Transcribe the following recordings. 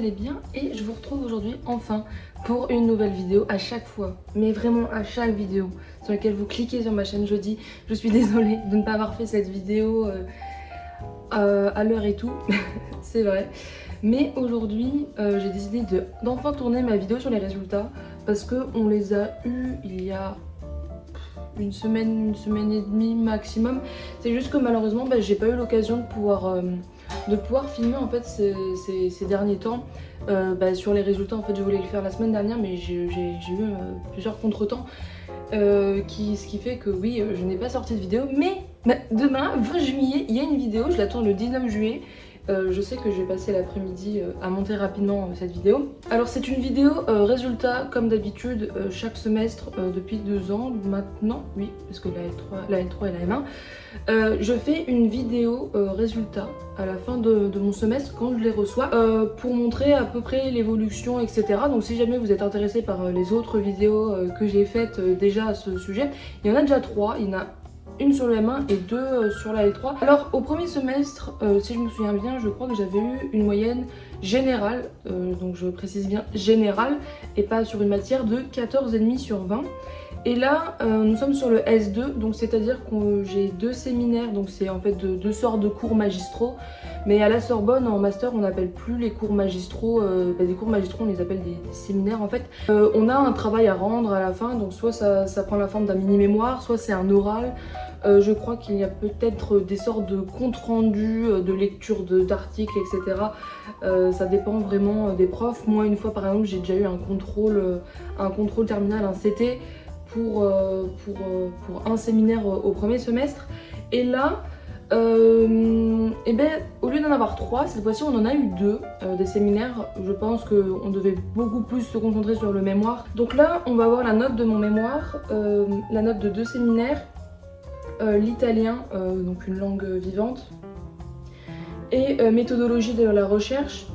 allez bien et je vous retrouve aujourd'hui enfin pour une nouvelle vidéo à chaque fois, mais vraiment à chaque vidéo sur laquelle vous cliquez sur ma chaîne jeudi. Je suis désolée de ne pas avoir fait cette vidéo à l'heure et tout, c'est vrai. Mais aujourd'hui, j'ai décidé d'enfin tourner ma vidéo sur les résultats parce qu'on les a eus il y a une semaine et demie maximum. C'est juste que malheureusement, j'ai pas eu l'occasion de pouvoir filmer en fait ces derniers temps. Sur les résultats, en fait, je voulais le faire la semaine dernière, mais j'ai eu plusieurs contretemps. Ce qui fait que oui, je n'ai pas sorti de vidéo, mais demain, 20 juillet, il y a une vidéo, je la tourne le 19 juillet. Je sais que je vais passer l'après-midi à monter rapidement cette vidéo. Alors c'est une vidéo résultat comme d'habitude chaque semestre depuis 2 ans maintenant, oui, parce que la L3 et la M1. Je fais une vidéo résultat à la fin de mon semestre quand je les reçois pour montrer à peu près l'évolution, etc. Donc si jamais vous êtes intéressé par les autres vidéos que j'ai faites déjà à ce sujet, il y en a déjà 3, il y en a une sur le M1 et 2 sur la L3. Alors au premier semestre, si je me souviens bien, je crois que j'avais eu une moyenne générale, donc je précise bien générale, et pas sur une matière, de 14,5 sur 20. Et là, nous sommes sur le S2, donc c'est-à-dire que j'ai 2 séminaires, donc c'est en fait deux sortes de cours magistraux. Mais à la Sorbonne, en master, on n'appelle plus les cours magistraux, des cours magistraux, on les appelle des séminaires en fait. On a un travail à rendre à la fin, donc soit ça prend la forme d'un mini-mémoire, soit c'est un oral. Je crois qu'il y a peut-être des sortes de comptes rendus, de lecture d'articles, etc. Ça dépend vraiment des profs. Moi, une fois par exemple, j'ai déjà eu un contrôle terminal, un CT, pour un séminaire au premier semestre. Et là, au lieu d'en avoir 3, cette fois-ci on en a eu 2 des séminaires. Je pense qu'on devait beaucoup plus se concentrer sur le mémoire. Donc là, on va avoir la note de mon mémoire, la note de 2 séminaires, l'italien, donc une langue vivante, et méthodologie de la recherche.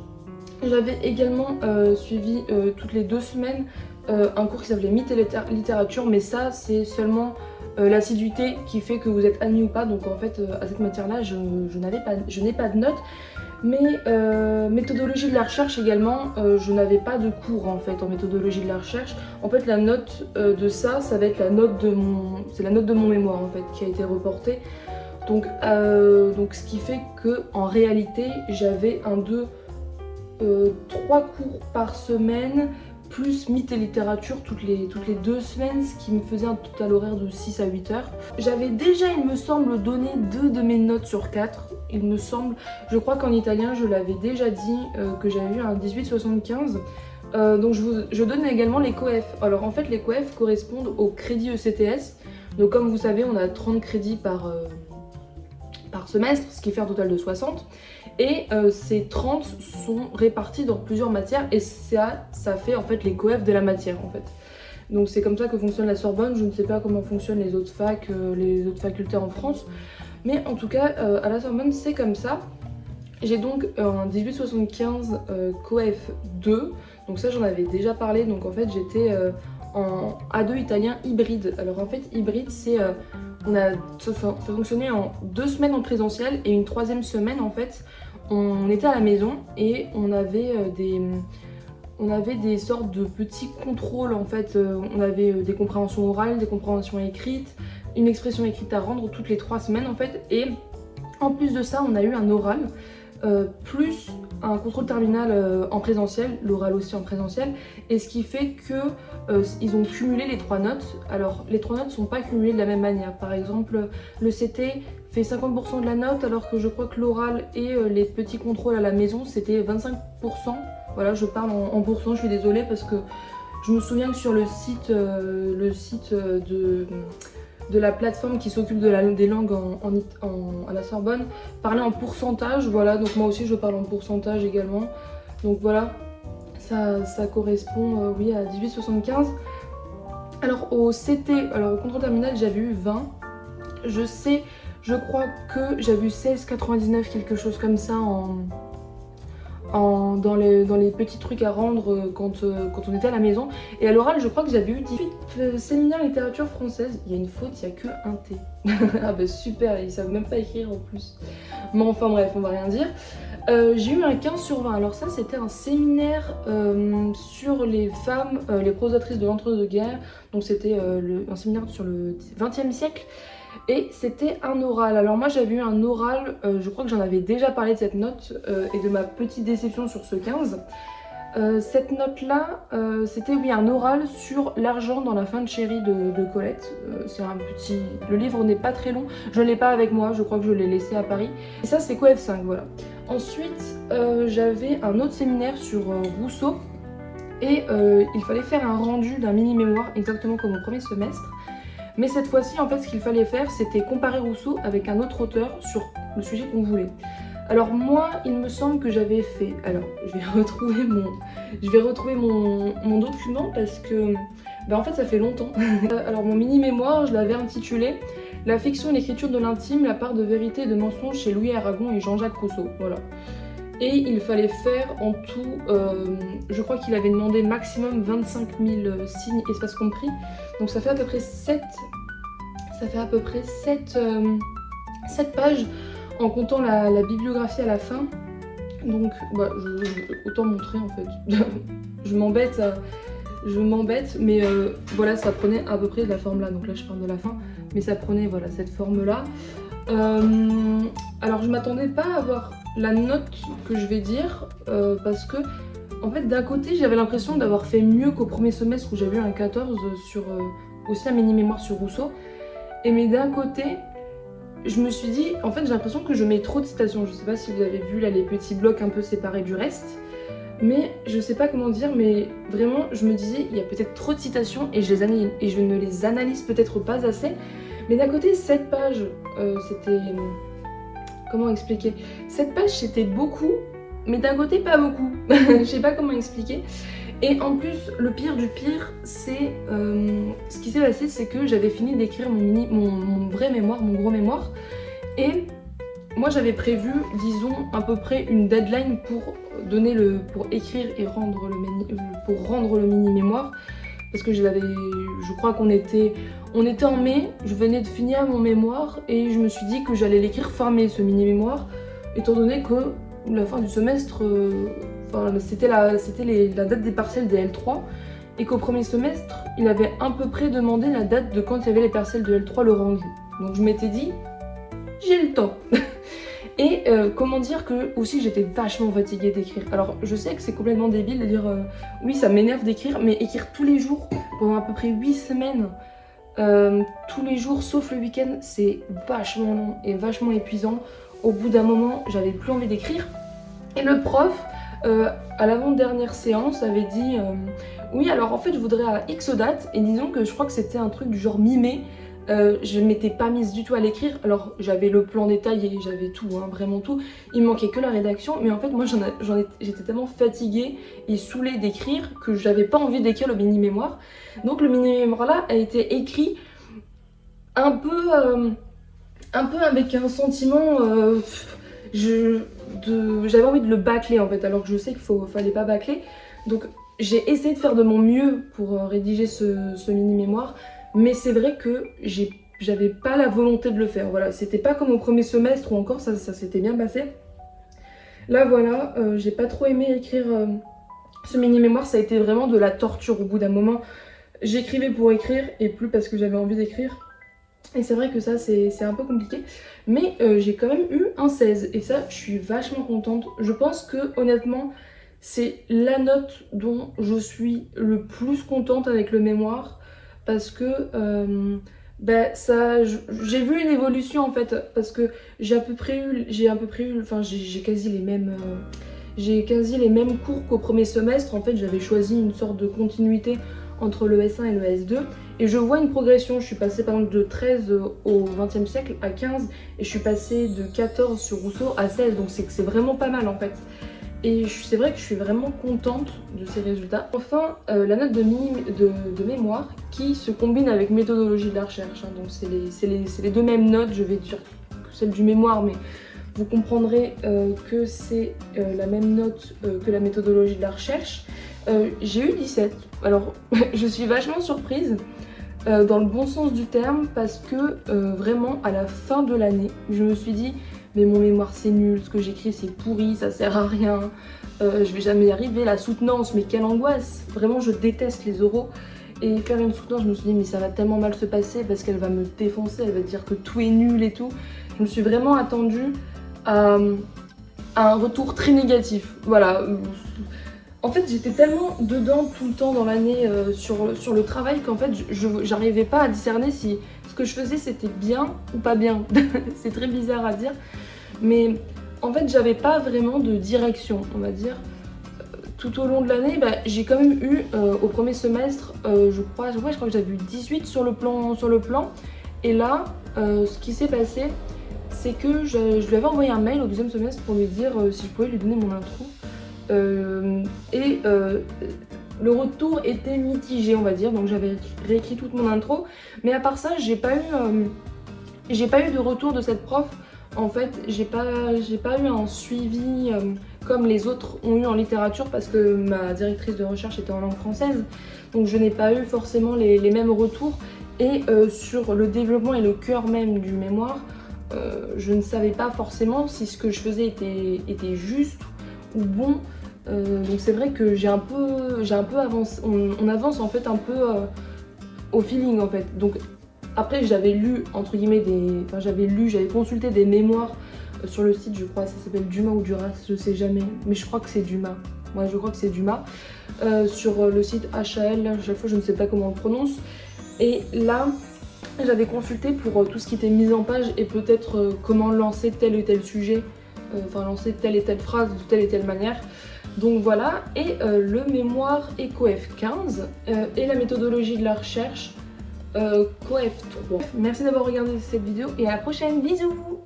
J'avais également suivi toutes les 2 semaines un cours qui s'appelait Mythes et littérature, mais ça c'est seulement l'assiduité qui fait que vous êtes admis ou pas. Donc en fait à cette matière là je n'ai pas de notes. Mais méthodologie de la recherche également, je n'avais pas de cours en fait en méthodologie de la recherche. En fait la note de ça va être la note de mon mémoire en fait qui a été reportée. Donc ce qui fait que en réalité j'avais 3 cours par semaine, plus mythes et littérature toutes les 2 semaines, ce qui me faisait un total horaire de 6 à 8 heures. J'avais déjà, il me semble, donné 2 de mes notes sur 4, il me semble. Je crois qu'en italien, je l'avais déjà dit que j'avais eu un 18,75. Donc je donne également les coef. Alors en fait, les coef correspondent au crédit ECTS. Donc comme vous savez, on a 30 crédits par semestre, ce qui fait un total de 60. Et ces 30 sont répartis dans plusieurs matières et ça fait en fait les coef de la matière en fait. Donc c'est comme ça que fonctionne la Sorbonne. Je ne sais pas comment fonctionnent les autres facs, les autres facultés en France. Mais en tout cas, à la Sorbonne, c'est comme ça. J'ai donc un 1875 coef 2. Donc ça, j'en avais déjà parlé. Donc en fait, j'étais en A2 italien hybride. Alors en fait, hybride, c'est... ça fonctionnait en 2 semaines en présentiel et une 3e semaine en fait on était à la maison et on avait des sortes de petits contrôles en fait. On avait des compréhensions orales, des compréhensions écrites, une expression écrite à rendre toutes les 3 semaines en fait. Et en plus de ça, on a eu un oral plus un contrôle terminal en présentiel, l'oral aussi en présentiel, et ce qui fait que ils ont cumulé les 3 notes. Alors les 3 notes ne sont pas cumulées de la même manière. Par exemple, le CT fait 50% de la note, alors que je crois que l'oral et les petits contrôles à la maison c'était 25%. Voilà, je parle en pourcent, je suis désolée parce que je me souviens que sur le site de la plateforme qui s'occupe des langues à la Sorbonne parlait en pourcentage. Voilà, donc moi aussi je parle en pourcentage également. Donc voilà, ça correspond oui à 18,75. Alors au contrôle terminal, j'avais eu 20. Je crois que j'avais eu 16,99, quelque chose comme ça dans les petits trucs à rendre quand on était à la maison. Et à l'oral, je crois que j'avais eu 18 séminaires littérature française. Il y a une faute, il n'y a que un T. Ah bah super, ils savent même pas écrire en plus. Mais enfin bref, on va rien dire. J'ai eu un 15 sur 20. Alors ça, c'était un séminaire sur les femmes, les prosatrices de l'entre-deux-guerres. Donc c'était un séminaire sur le XXe siècle. Et c'était un oral. Alors moi j'avais eu un oral, je crois que j'en avais déjà parlé de cette note et de ma petite déception sur ce 15. Cette note-là, c'était oui un oral sur l'argent dans la fin de Chérie de Colette. C'est un petit... Le livre n'est pas très long, je ne l'ai pas avec moi, je crois que je l'ai laissé à Paris. Et ça c'est Coef 5, voilà. Ensuite, j'avais un autre séminaire sur Rousseau. Et il fallait faire un rendu d'un mini-mémoire, exactement comme au premier semestre. Mais cette fois-ci, en fait, ce qu'il fallait faire, c'était comparer Rousseau avec un autre auteur sur le sujet qu'on voulait. Alors moi, il me semble que j'avais fait... Alors, je vais retrouver mon document parce que... en fait, ça fait longtemps. Alors, mon mini-mémoire, je l'avais intitulé « La fiction et l'écriture de l'intime, la part de vérité et de mensonge chez Louis Aragon et Jean-Jacques Rousseau ». Voilà. Et il fallait faire en tout, je crois qu'il avait demandé maximum 25 000 signes, espace compris. Donc ça fait à peu près 7 pages en comptant la bibliographie à la fin. Donc autant montrer en fait. je m'embête, mais voilà, ça prenait à peu près de la forme là. Donc là je parle de la fin, mais ça prenait voilà cette forme là. Alors je m'attendais pas à avoir la note que je vais dire parce que en fait d'un côté j'avais l'impression d'avoir fait mieux qu'au premier semestre où j'avais eu un 14 sur aussi un mini-mémoire sur Rousseau, mais d'un côté je me suis dit en fait j'ai l'impression que je mets trop de citations. Je sais pas si vous avez vu là les petits blocs un peu séparés du reste, mais je sais pas comment dire, mais vraiment je me disais il y a peut-être trop de citations et je ne les analyse peut-être pas assez. Mais d'un côté, 7 pages, c'était... Comment expliquer? 7 pages, c'était beaucoup, mais d'un côté, pas beaucoup. Je sais pas comment expliquer. Et en plus, le pire du pire, c'est... ce qui s'est passé, c'est que j'avais fini d'écrire mon vrai mémoire, mon gros mémoire. Et moi, j'avais prévu, disons, à peu près une deadline pour écrire et rendre le mini-mémoire. Parce que je crois qu'on était en mai, je venais de finir mon mémoire et je me suis dit que j'allais l'écrire fin mai, ce mini-mémoire, étant donné que la fin du semestre, c'était la date des partiels des L3 et qu'au premier semestre, il avait à peu près demandé la date de quand il y avait les partiels de L3 le rendu. Donc je m'étais dit, j'ai le temps. Et comment dire que aussi j'étais vachement fatiguée d'écrire. Alors je sais que c'est complètement débile de dire oui ça m'énerve d'écrire, mais écrire tous les jours pendant à peu près 8 semaines, tous les jours sauf le week-end, c'est vachement long et vachement épuisant. Au bout d'un moment j'avais plus envie d'écrire. Et le prof à l'avant-dernière séance avait dit oui alors en fait je voudrais à X date, et disons que je crois que c'était un truc du genre mi-mai. Je m'étais pas mise du tout à l'écrire, alors j'avais le plan détaillé, j'avais tout, hein, vraiment tout. Il manquait que la rédaction, mais en fait moi j'étais tellement fatiguée et saoulée d'écrire que j'avais pas envie d'écrire le mini-mémoire. Donc le mini-mémoire là a été écrit un peu avec un sentiment, j'avais envie de le bâcler en fait, alors que je sais qu'il fallait pas bâcler. Donc j'ai essayé de faire de mon mieux pour rédiger ce mini-mémoire. Mais c'est vrai que j'avais pas la volonté de le faire, voilà, c'était pas comme au premier semestre où encore ça s'était bien passé. Là voilà, j'ai pas trop aimé écrire ce mini-mémoire, ça a été vraiment de la torture au bout d'un moment. J'écrivais pour écrire et plus parce que j'avais envie d'écrire. Et c'est vrai que ça c'est un peu compliqué, mais j'ai quand même eu un 16 et ça je suis vachement contente. Je pense que honnêtement c'est la note dont je suis le plus contente avec le mémoire. Parce que j'ai vu une évolution en fait, parce que j'ai quasi les mêmes cours qu'au premier semestre. En fait j'avais choisi une sorte de continuité entre le S1 et le S2 et je vois une progression. Je suis passée par exemple de 13 au XXe siècle à 15 et je suis passée de 14 sur Rousseau à 16, donc c'est vraiment pas mal en fait. Et c'est vrai que je suis vraiment contente de ces résultats. Enfin, la note de mémoire qui se combine avec méthodologie de la recherche. Hein. Donc c'est les deux mêmes notes, je vais dire que celle du mémoire, mais vous comprendrez que c'est la même note que la méthodologie de la recherche. J'ai eu 17. Alors je suis vachement surprise, dans le bon sens du terme, parce que vraiment à la fin de l'année, je me suis dit... mais mon mémoire c'est nul, ce que j'écris c'est pourri, ça sert à rien, je vais jamais y arriver, la soutenance, mais quelle angoisse, vraiment je déteste les oraux. Et faire une soutenance, je me suis dit mais ça va tellement mal se passer parce qu'elle va me défoncer, elle va dire que tout est nul et tout. Je me suis vraiment attendue à un retour très négatif, voilà. En fait j'étais tellement dedans tout le temps dans l'année sur le travail qu'en fait j'arrivais pas à discerner si ce que je faisais c'était bien ou pas bien. C'est très bizarre à dire, mais en fait j'avais pas vraiment de direction, on va dire. Tout au long de l'année, j'ai quand même eu au premier semestre, je crois que j'avais eu 18 sur le plan. Et là, ce qui s'est passé, c'est que je lui avais envoyé un mail au deuxième semestre pour lui dire si je pouvais lui donner mon intro. Le retour était mitigé, on va dire, donc j'avais réécrit toute mon intro. Mais à part ça, j'ai pas eu de retour de cette prof. En fait, j'ai pas eu un suivi comme les autres ont eu en littérature parce que ma directrice de recherche était en langue française. Donc je n'ai pas eu forcément les mêmes retours. Et sur le développement et le cœur même du mémoire, je ne savais pas forcément si ce que je faisais était juste ou bon. Donc c'est vrai que j'ai un peu avancé, on avance en fait un peu au feeling en fait. Donc après j'avais lu entre guillemets j'avais consulté des mémoires sur le site, je crois ça s'appelle Dumas ou Duras, je sais jamais, mais je crois que c'est Dumas. Ouais, je crois que c'est Dumas. Sur le site HAL, à chaque fois je ne sais pas comment on le prononce. Et là j'avais consulté pour tout ce qui était mise en page et peut-être comment lancer tel ou tel sujet, lancer telle et telle phrase de telle et telle manière. Donc voilà, et le mémoire est COEF 15 et la méthodologie de la recherche COEF 3. Merci d'avoir regardé cette vidéo et à la prochaine, bisous.